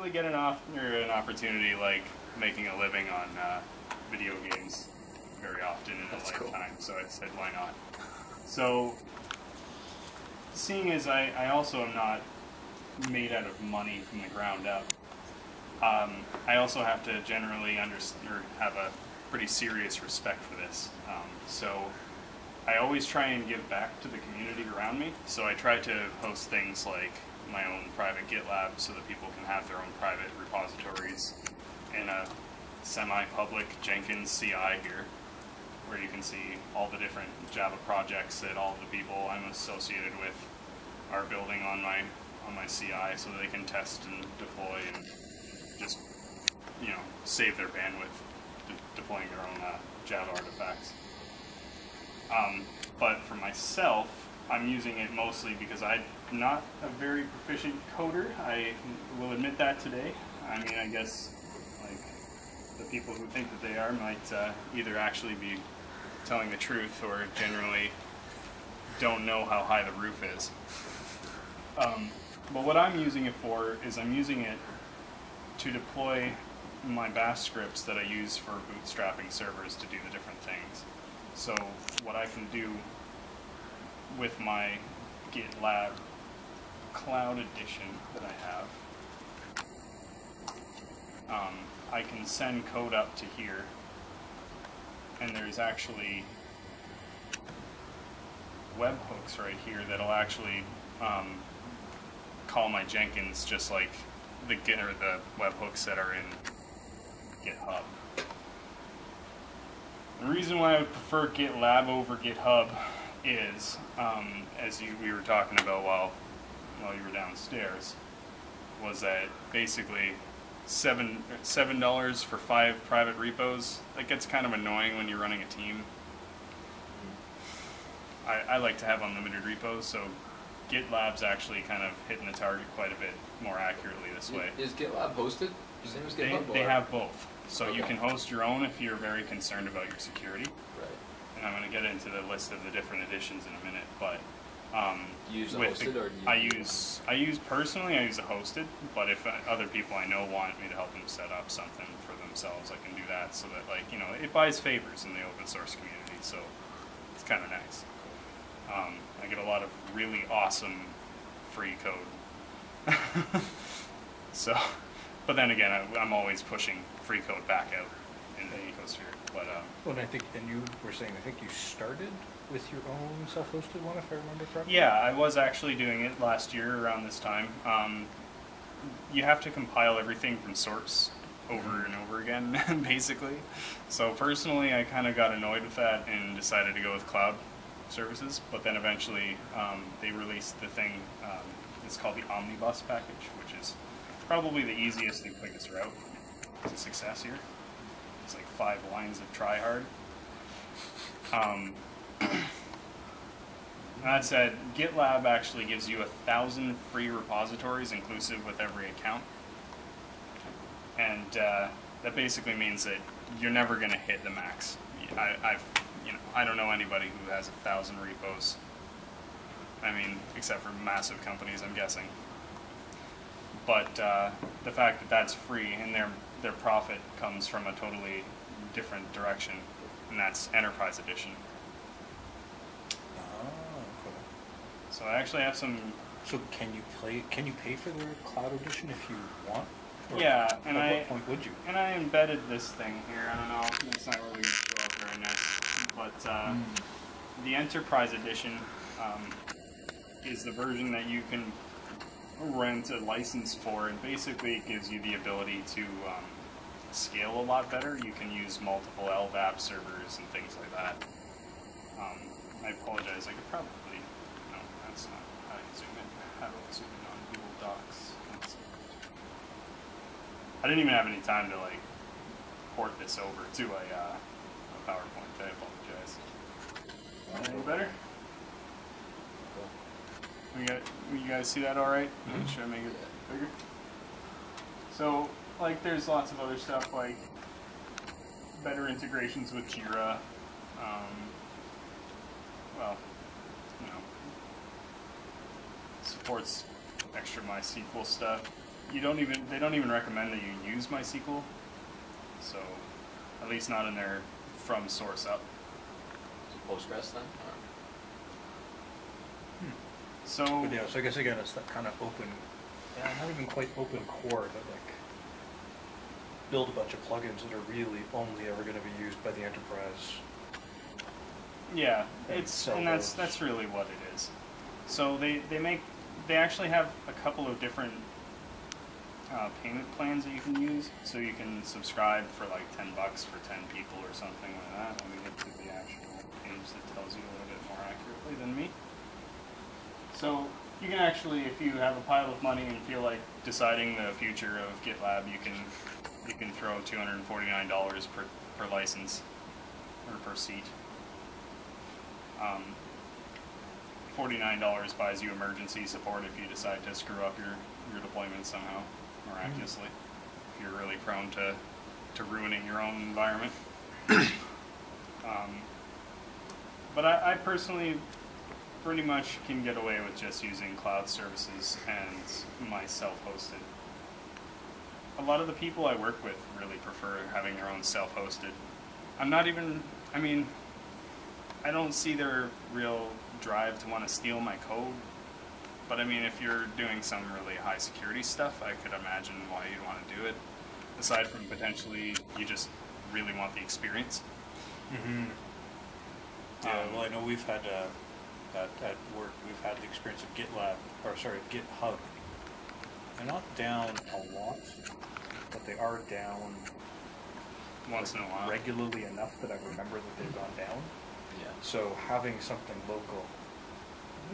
really get an opportunity like making a living on video games very often in a lifetime, so I said, why not? So, seeing as I also am not made out of money from the ground up, I also have to generally have a pretty serious respect for this. So I always try and give back to the community around me. So I try to host things like my own private GitLab so that people can have their own private repositories in a semi-public Jenkins CI here, where you can see all the different Java projects that all the people I'm associated with are building on my CI, so that they can test and deploy and just, you know, save their bandwidth deploying their own Java artifacts. But for myself, I'm using it mostly because I'm not a very proficient coder. I will admit that today. I mean, I guess like the people who think that they are might either actually be telling the truth or generally don't know how high the roof is. But what I'm using it for is I'm using it to deploy my bash scripts that I use for bootstrapping servers to do the different things. So what I can do with my GitLab Cloud Edition that I have, I can send code up to here, and there's actually webhooks right here that'll actually call my Jenkins just like the webhooks that are in GitHub. The reason why I would prefer GitLab over GitHub is, as we were talking about while you were downstairs, was that basically $7 for 5 private repos. That gets kind of annoying when you're running a team. I like to have unlimited repos, so GitLab's actually kind of hitting the target quite a bit more accurately this way. Is GitLab hosted? Same as GitHub? They have both. So you can host your own if you're very concerned about your security. Right. And I'm going to get into the list of the different editions in a minute, but you use hosted, or do you I use personally I use a hosted, but if other people I know want me to help them set up something for themselves, I can do that, so that, like, you know, it buys favors in the open source community, so it's kind of nice. I get a lot of really awesome free code. So, but then again, I'm always pushing free code back out in the ecosphere. But well, and I think, and you were saying, I think you started with your own self-hosted one, if I remember correctly? Yeah, I was actually doing it last year around this time. You have to compile everything from source over and over again, basically. So personally, I kind of got annoyed with that and decided to go with cloud services, but then eventually they released the thing, it's called the Omnibus package, which is probably the easiest and quickest route to success here. It's like 5 lines of try hard. That said, GitLab actually gives you 1,000 free repositories inclusive with every account, and that basically means that you're never going to hit the max. I don't know anybody who has 1,000 repos. I mean, except for massive companies, I'm guessing. But the fact that that's free and their profit comes from a totally different direction, and that's Enterprise Edition. Oh, cool. So I actually have some. So can you pay for the Cloud Edition if you want? Or yeah, and at what point would you? And I embedded this thing here. I don't know. It's not really going to show up very nice, but the Enterprise Edition is the version that you can rent a license for, and basically it gives you the ability to scale a lot better. You can use multiple LDAP servers and things like that. I apologize. I could probably. No, that's not how you zoom in. How do I zoom in on Google Docs? I didn't even have any time to like port this over to a PowerPoint. I apologize. A little better? You guys see that all right? Should I make it bigger? So, like, there's lots of other stuff like better integrations with Jira. Well, you know, supports extra MySQL stuff. they don't even recommend that you use MySQL. So, at least not in their from source up. So Postgres then? So, but yeah, so I guess again it's that kind of open, not even quite open core, but like build a bunch of plugins that are really only ever going to be used by the enterprise. Yeah, that's really what it is. So they actually have a couple of different payment plans that you can use. So you can subscribe for like $10 for 10 people or something like that. Let me get to the actual page that tells you a little bit more accurately than me. So you can actually, if you have a pile of money and feel like deciding the future of GitLab, you can throw $249 per license or per seat. $49 buys you emergency support if you decide to screw up your deployment somehow, miraculously. If you're really prone to ruining your own environment. But I personally pretty much can get away with just using cloud services and my self-hosted. A lot of the people I work with really prefer having their own self-hosted. I don't see their real drive to want to steal my code, but I mean, if you're doing some really high security stuff, I could imagine why you'd want to do it, aside from potentially you just really want the experience. Mm-hmm. Yeah, well, I know we've had, at work, we've had the experience of GitHub. They're not down a lot, but they are down once in a while, regularly enough that I remember that they've gone down. Yeah. So having something local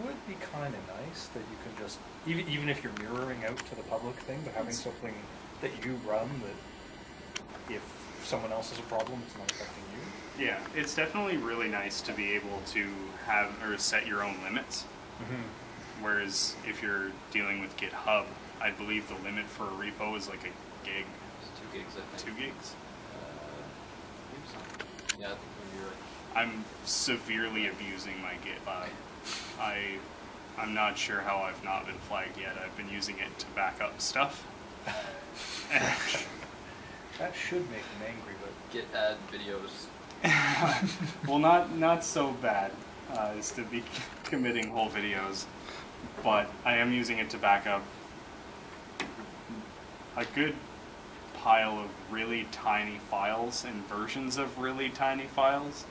would be kind of nice that you can just, even if you're mirroring out to the public thing, but having something that you run that if someone else has a problem, it's not affecting you. Yeah, it's definitely really nice to be able to have or set your own limits. Mm-hmm. Whereas if you're dealing with GitHub, I believe the limit for a repo is like a gig. It's 2 gigs, I think. 2 gigs? Maybe so. Yeah, I think you're right. I'm severely abusing my GitLab. I'm not sure how I've not been flagged yet. I've been using it to back up stuff. That should make them angry, but Git add videos. Well, not so bad as to be committing whole videos, but I am using it to back up a good pile of really tiny files and versions of really tiny files.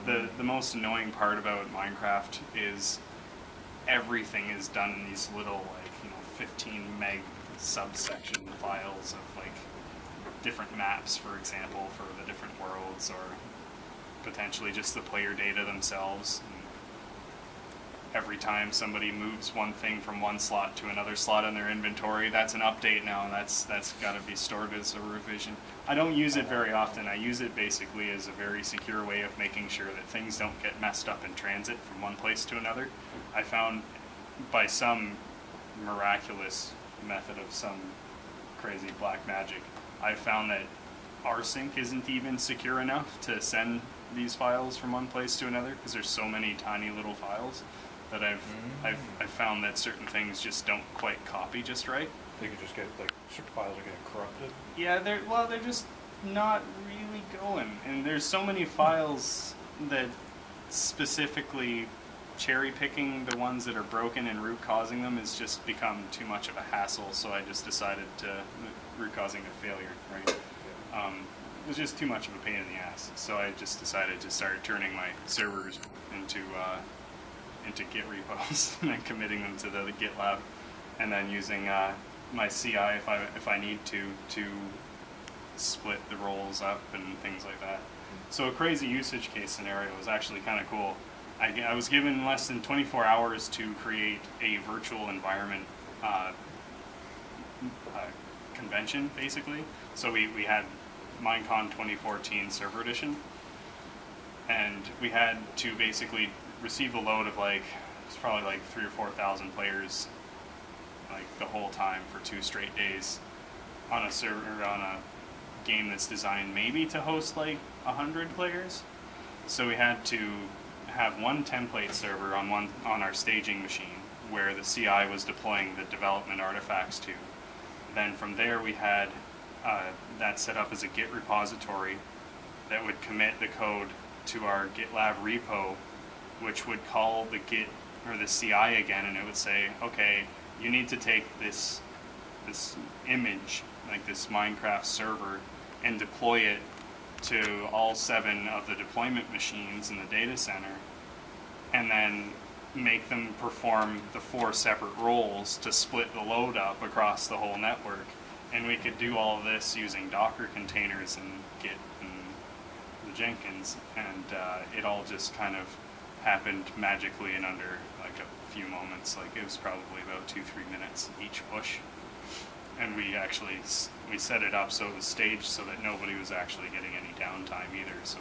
Mm-hmm. The most annoying part about Minecraft is everything is done in these little 15 meg subsection files of different maps, for example, for the different worlds, or potentially just the player data themselves. And every time somebody moves one thing from one slot to another slot in their inventory, that's an update now, and that's got to be stored as a revision. I don't use it very often. I use it basically as a very secure way of making sure that things don't get messed up in transit from one place to another. I found by some miraculous method of some crazy black magic, I found that rsync isn't even secure enough to send these files from one place to another, because there's so many tiny little files that I've found that certain things just don't quite copy just right. They could just get certain files are getting corrupted. Yeah, they're just not really going, and there's so many files that specifically cherry picking the ones that are broken and root causing them has just become too much of a hassle. So I just decided to root causing a failure, right? It was just too much of a pain in the ass. So I just decided to start turning my servers into Git repos and then committing them to the GitLab, and then using my CI if I need to split the roles up and things like that. So a crazy usage case scenario was actually kind of cool. I was given less than 24 hours to create a virtual environment convention, basically. So we had Minecon 2014 Server Edition, and we had to basically receive a load of it's probably 3,000 or 4,000 players the whole time for 2 straight days on a server, on a game that's designed maybe to host 100 players. So we had to have one template server on our staging machine where the CI was deploying the development artifacts to. Then from there we had that set up as a Git repository that would commit the code to our GitLab repo, which would call the Git or the CI again, and it would say, okay, you need to take this image, like this Minecraft server, and deploy it to all 7 of the deployment machines in the data center, and then make them perform the 4 separate roles to split the load up across the whole network. And we could do all of this using Docker containers and Git and the Jenkins, and it all just kind of happened magically in under like a few moments. Like it was probably about 2-3 minutes each push. And we actually set it up so it was staged so that nobody was actually getting any downtime either. So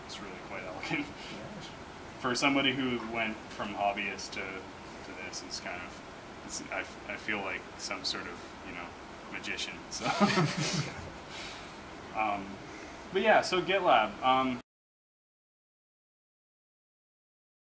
it's really quite elegant. Yes. For somebody who went from hobbyist to this, it's kind of I feel like some sort of magician. So, but yeah, so GitLab.